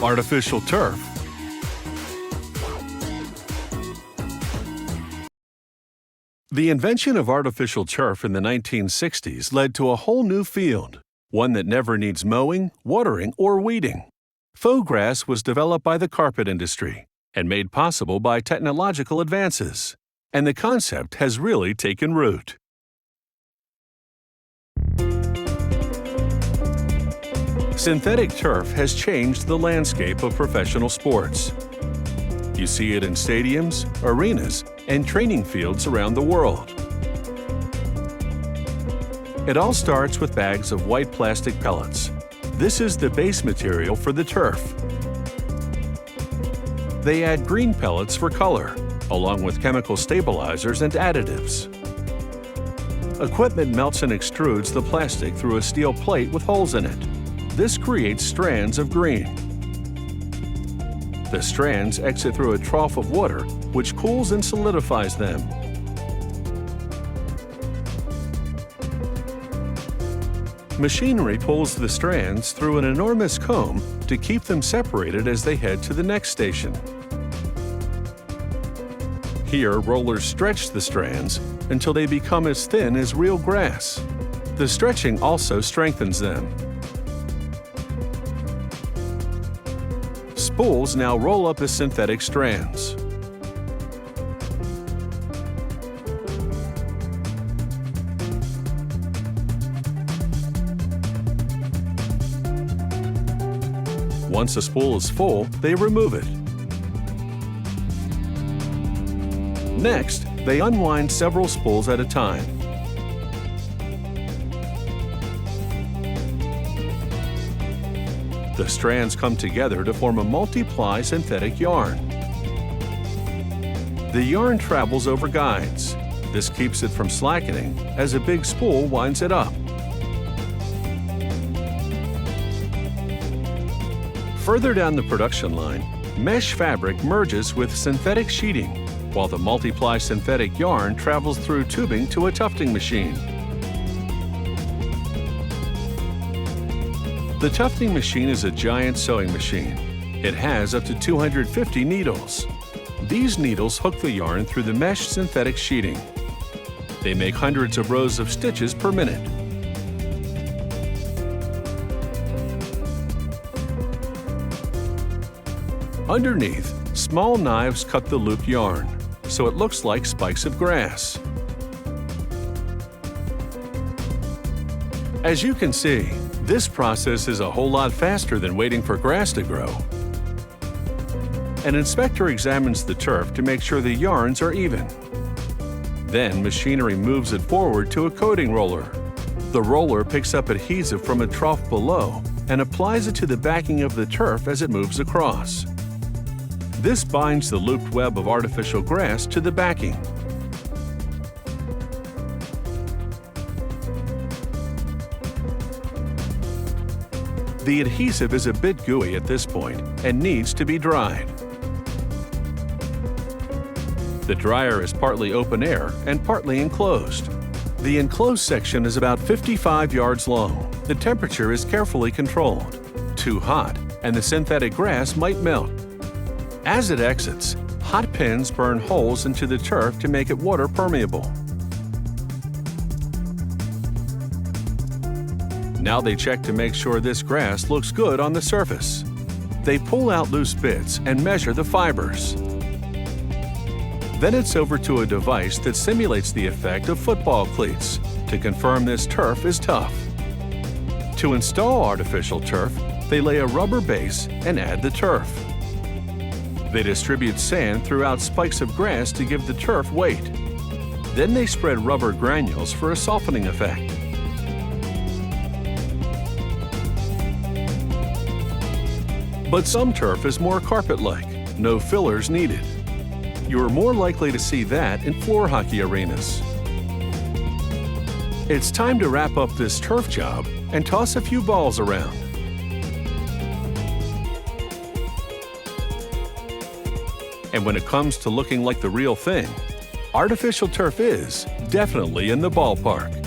Artificial turf. The invention of artificial turf in the 1960s led to a whole new field, one that never needs mowing, watering, or weeding. Faux grass was developed by the carpet industry and made possible by technological advances, and the concept has really taken root. Synthetic turf has changed the landscape of professional sports. You see it in stadiums, arenas, and training fields around the world. It all starts with bags of white plastic pellets. This is the base material for the turf. They add green pellets for color, along with chemical stabilizers and additives. Equipment melts and extrudes the plastic through a steel plate with holes in it. This creates strands of green. The strands exit through a trough of water, which cools and solidifies them. Machinery pulls the strands through an enormous comb to keep them separated as they head to the next station. Here, rollers stretch the strands until they become as thin as real grass. The stretching also strengthens them. Spools now roll up the synthetic strands. Once a spool is full, they remove it. Next, they unwind several spools at a time. The strands come together to form a multiply synthetic yarn. The yarn travels over guides. This keeps it from slackening as a big spool winds it up. Further down the production line, mesh fabric merges with synthetic sheeting, while the multiply synthetic yarn travels through tubing to a tufting machine. The tufting machine is a giant sewing machine. It has up to 250 needles. These needles hook the yarn through the mesh synthetic sheeting. They make hundreds of rows of stitches per minute. Underneath, small knives cut the loop yarn, so it looks like spikes of grass. As you can see, this process is a whole lot faster than waiting for grass to grow. An inspector examines the turf to make sure the yarns are even. Then machinery moves it forward to a coating roller. The roller picks up adhesive from a trough below and applies it to the backing of the turf as it moves across. This binds the looped web of artificial grass to the backing. The adhesive is a bit gooey at this point and needs to be dried. The dryer is partly open air and partly enclosed. The enclosed section is about 55 yards long. The temperature is carefully controlled. Too hot, and the synthetic grass might melt. As it exits, hot pins burn holes into the turf to make it water permeable. Now they check to make sure this grass looks good on the surface. They pull out loose bits and measure the fibers. Then it's over to a device that simulates the effect of football cleats to confirm this turf is tough. To install artificial turf, they lay a rubber base and add the turf. They distribute sand throughout spikes of grass to give the turf weight. Then they spread rubber granules for a softening effect. But some turf is more carpet-like, no fillers needed. You are more likely to see that in floor hockey arenas. It's time to wrap up this turf job and toss a few balls around. And when it comes to looking like the real thing, artificial turf is definitely in the ballpark.